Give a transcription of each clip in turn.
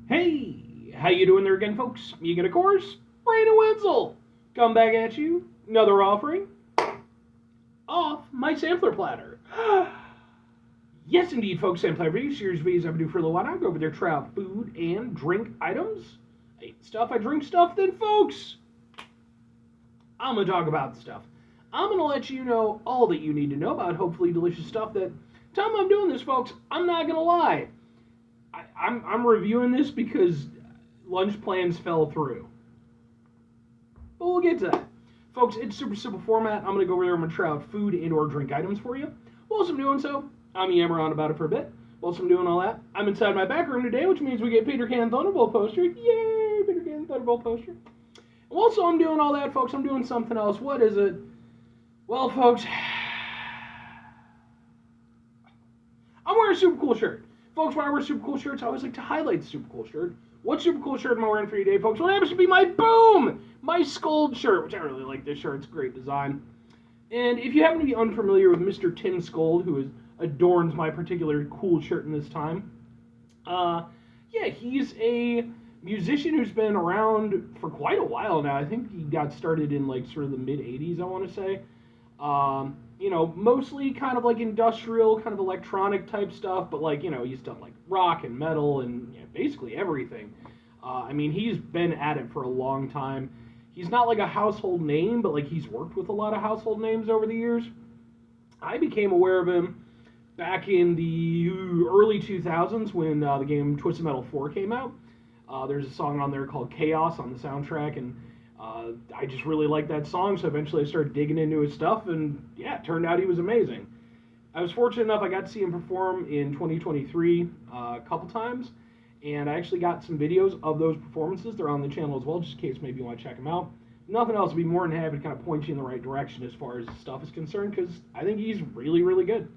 Hey, how you doing there again, folks? Megan, of course, Brandon Wenzel. Come back at you. Another offering off my sampler platter. Yes, indeed, folks. Sampler review series videos I've been doing for a little while now. Go over there, try out food and drink items. I eat stuff, I drink stuff. Then, folks, I'm gonna talk about the stuff. I'm gonna let you know all that you need to know about hopefully delicious stuff. That time I'm doing this, folks, I'm not gonna lie. I'm reviewing this because lunch plans fell through. But we'll get to that. Folks, it's super simple format. I'm going to go over there. I'm going to try out food and or drink items for you. Whilst I'm doing so, I'm yammering on about it for a bit. Whilst I'm doing all that, I'm inside my back room today, which means we get Peter Can Thunderbolt poster. Yay, Peter Can Thunderbolt poster. And whilst I'm doing all that, folks, I'm doing something else. What is it? Well, folks, I'm wearing a super cool shirt. Folks, when I wear super cool shirts, I always like to highlight the super cool shirt. What super cool shirt am I wearing for you today, folks? Well, it happens to be my Boom! My Scold shirt, which I really like this shirt. It's a great design. And if you happen to be unfamiliar with Mr. Tim Scold, who adorns my particular cool shirt in this time, yeah, he's a musician who's been around for quite a while now. I think he got started in like sort of the mid 80s, I want to say. Mostly kind of like industrial, kind of electronic type stuff, but like, he's done like rock and metal and basically everything. He's been at it for a long time. He's not like a household name, but like he's worked with a lot of household names over the years. I became aware of him back in the early 2000s when the game Twisted Metal 4 came out. There's a song on there called Chaos on the soundtrack, and I just really liked that song, so eventually I started digging into his stuff, and yeah, it turned out he was amazing. I was fortunate enough I got to see him perform in 2023 a couple times, and I actually got some videos of those performances. They're on the channel as well, just in case maybe you want to check them out. If nothing else, I'd be more than happy to kind of point you in the right direction as far as stuff is concerned, because I think he's really, really good.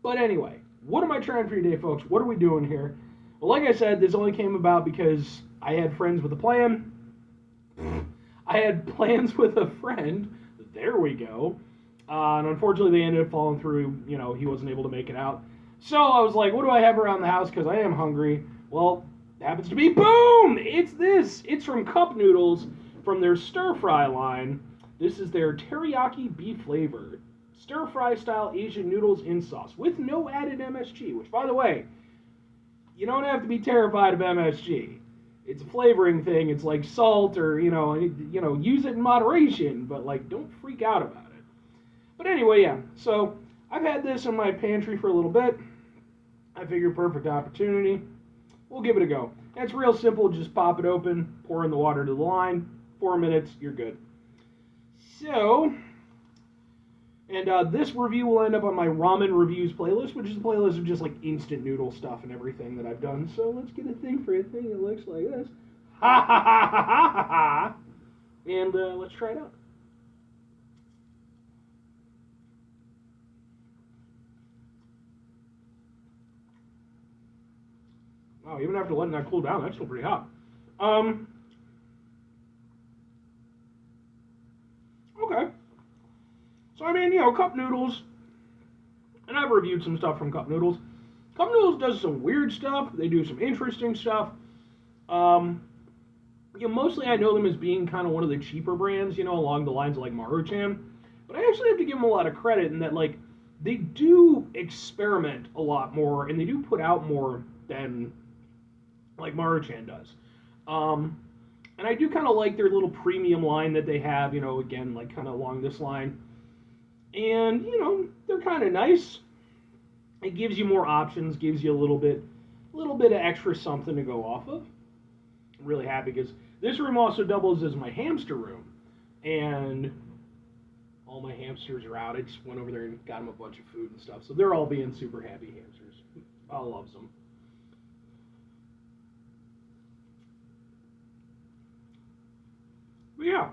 But anyway, what am I trying for you today, folks? What are we doing here? Well, like I said, this only came about because I had friends with a plan. I had plans with a friend. There we go. And unfortunately, they ended up falling through. He wasn't able to make it out. So I was like, what do I have around the house? Because I am hungry. Well, it happens to be Boom! It's this. It's from Cup Noodles from their stir-fry line. This is their Teriyaki Beef flavor. Stir-fry style Asian noodles in sauce with no added MSG. Which, by the way, you don't have to be terrified of MSG. It's a flavoring thing. It's like salt or, use it in moderation, but like don't freak out about it. But anyway, yeah. So I've had this in my pantry for a little bit. I figured perfect opportunity. We'll give it a go. And it's real simple. Just pop it open, pour in the water to the line. 4 minutes, you're good. So, and this review will end up on my ramen reviews playlist, which is a playlist of just like instant noodle stuff and everything that I've done. So let's get a thing for a thing that looks like this. Ha ha ha ha ha ha ha! And let's try it out. Wow, even after letting that cool down, that's still pretty hot. Okay. So, Cup Noodles, and I've reviewed some stuff from Cup Noodles. Cup Noodles does some weird stuff. They do some interesting stuff. Mostly I know them as being kind of one of the cheaper brands, along the lines of like Maruchan. But I actually have to give them a lot of credit in that, like, they do experiment a lot more, and they do put out more than, like, Maruchan does. And I do kind of like their little premium line that they have, again, like, kind of along this line. And, they're kind of nice. It gives you more options, gives you a little bit of extra something to go off of. I'm really happy because this room also doubles as my hamster room. And all my hamsters are out. I just went over there and got them a bunch of food and stuff. So they're all being super happy hamsters. I love them. But yeah.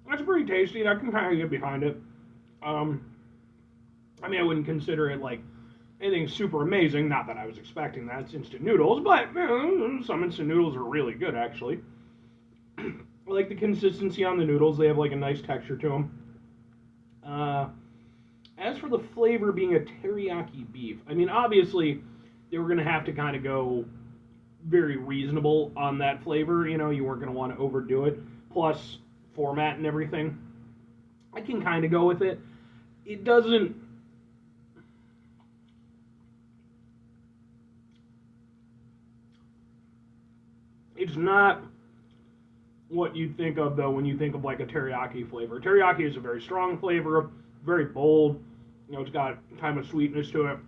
That's pretty tasty, and I can kind of get behind it. I wouldn't consider it like anything super amazing. Not that I was expecting that. It's instant noodles, but some instant noodles are really good, actually. I like the consistency on the noodles. They have like a nice texture to them. As for the flavor being a teriyaki beef, obviously, they were going to have to kind of go very reasonable on that flavor. You know, you weren't going to want to overdo it. Plus, format and everything. I can kind of go with it. It doesn't. It's not what you'd think of, though, when you think of like a teriyaki flavor. Teriyaki is a very strong flavor, very bold. You know, it's got kind of sweetness to it.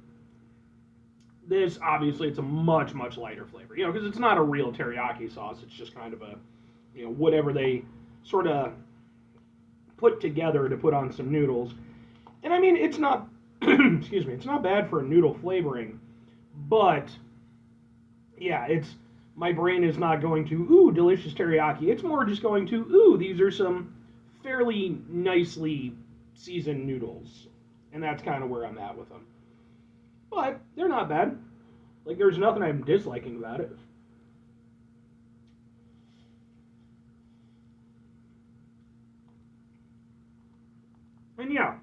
This, obviously, it's a much, much lighter flavor. You know, because it's not a real teriyaki sauce. It's just kind of a, you know, whatever they sort of put together to put on some noodles. And I mean, it's not, excuse me, it's not bad for a noodle flavoring, but yeah, my brain is not going to, ooh, delicious teriyaki. It's more just going to, ooh, these are some fairly nicely seasoned noodles. And that's kind of where I'm at with them. But they're not bad. Like, there's nothing I'm disliking about it. And yeah,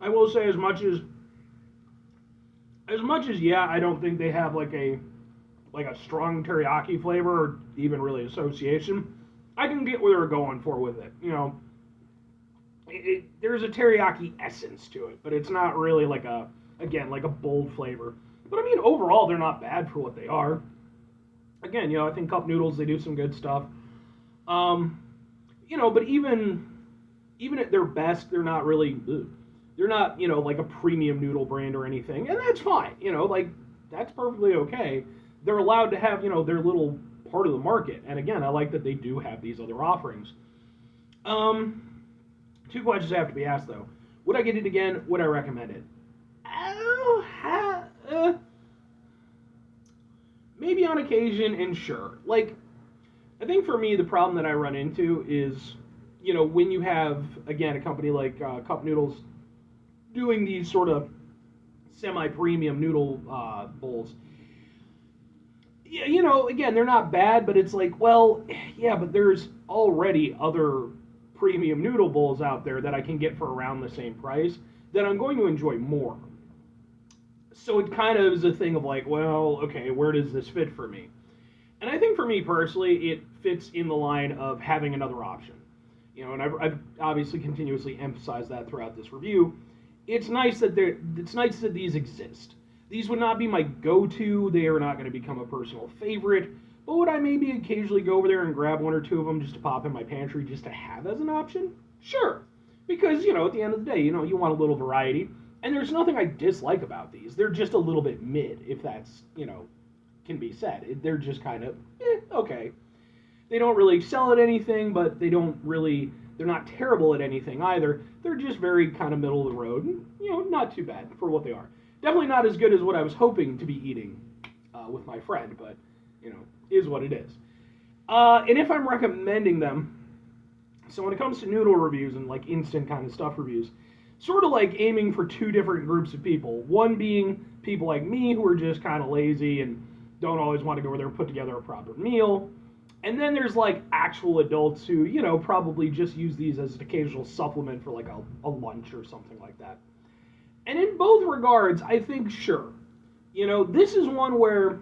I will say as much as yeah, I don't think they have like a strong teriyaki flavor or even really association. I can get where they're going for with it. You know, there's a teriyaki essence to it, but it's not really like a bold flavor. But I mean, overall, they're not bad for what they are. Again, you know, I think cup noodles, they do some good stuff. Um, you know, but even at their best, they're not really. Ugh. They're not, you know, like a premium noodle brand or anything, and that's fine. You know, like that's perfectly okay. They're allowed to have, you know, their little part of the market. And again, I like that they do have these other offerings. Two questions have to be asked though. Would I get it again? Would I recommend it? Maybe on occasion, and sure. Like, I think for me, the problem that I run into is, you know, when you have, again, a company like Cup Noodles doing these sort of semi-premium noodle bowls. Yeah, you know, again, they're not bad, but it's like, well, yeah, but there's already other premium noodle bowls out there that I can get for around the same price that I'm going to enjoy more. So it kind of is a thing of like, well, okay, where does this fit for me? And I think for me personally, it fits in the line of having another option. You know, and I've obviously continuously emphasized that throughout this review. It's nice that these exist. These would not be my go-to. They are not going to become a personal favorite. But would I maybe occasionally go over there and grab one or two of them just to pop in my pantry just to have as an option? Sure. Because, you know, at the end of the day, you know, you want a little variety. And there's nothing I dislike about these. They're just a little bit mid, if that's, you know, can be said. They're just kind of, okay. They don't really excel at anything, but they're not terrible at anything either. They're just very kind of middle of the road, and, you know, not too bad for what they are. Definitely not as good as what I was hoping to be eating with my friend, but, you know, is what it is. And if I'm recommending them, so when it comes to noodle reviews and like instant kind of stuff reviews, sort of like aiming for two different groups of people. One being people like me who are just kind of lazy and don't always want to go over there and put together a proper meal. And then there's like actual adults who, you know, probably just use these as an occasional supplement for like a lunch or something like that. And in both regards, I think sure. You know, this is one where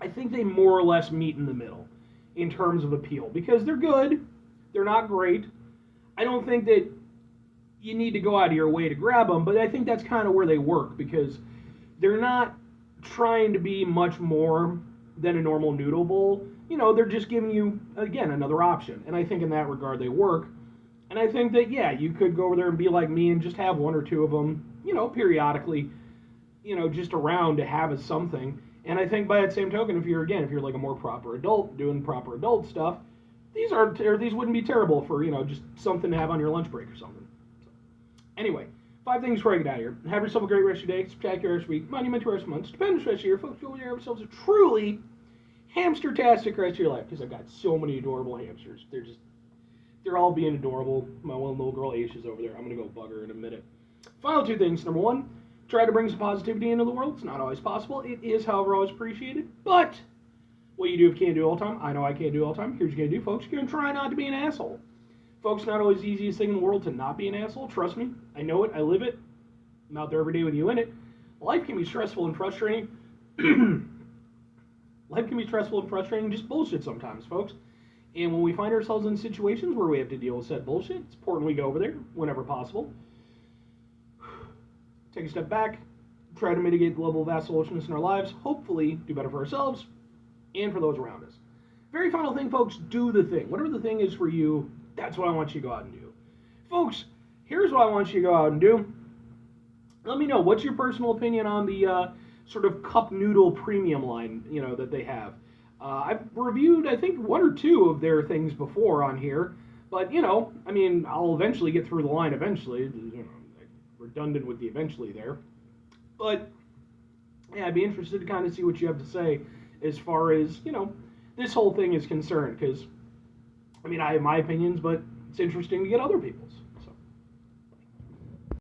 I think they more or less meet in the middle in terms of appeal because they're good, they're not great. I don't think that you need to go out of your way to grab them, but I think that's kind of where they work because they're not trying to be much more than a normal noodle bowl. You know, they're just giving you, again, another option. And I think in that regard they work. And I think that, yeah, you could go over there and be like me and just have one or two of them, you know, periodically, you know, just around to have as something. And I think by that same token, if you're like a more proper adult doing proper adult stuff, these wouldn't be terrible for, you know, just something to have on your lunch break or something. So, anyway, 5 things before I get out of here. Have yourself a great rest of your day, spectacular rest of your week, monumental rest of month, stupendous rest of your year, folks. Go over there, have yourselves a truly hamster-tastic rest of your life because I've got so many adorable hamsters. They're all being adorable. My one little girl Aisha's over there. I'm going to go bug her in a minute. Final 2 things. Number 1, try to bring some positivity into the world. It's not always possible. It is, however, always appreciated. But what you do if you can't do all the time, I know I can't do all the time. Here's what you're going to do, folks. You're going to try not to be an asshole. Folks, not always the easiest thing in the world to not be an asshole. Trust me. I know it. I live it. I'm out there every day with you in it. Life can be stressful and frustrating, Life can be stressful and frustrating, just bullshit sometimes, folks. And when we find ourselves in situations where we have to deal with said bullshit, it's important we go over there whenever possible. Take a step back, try to mitigate the level of assholishness in our lives, hopefully do better for ourselves and for those around us. Very final thing, folks, do the thing. Whatever the thing is for you, that's what I want you to go out and do. Folks, here's what I want you to go out and do. Let me know, what's your personal opinion on the sort of cup noodle premium line, that they have. I've reviewed, I think, one or two of their things before on here, but, I'll eventually get through the line eventually, redundant with the eventually there. But, yeah, I'd be interested to kind of see what you have to say as far as, this whole thing is concerned, because, I have my opinions, but it's interesting to get other people's.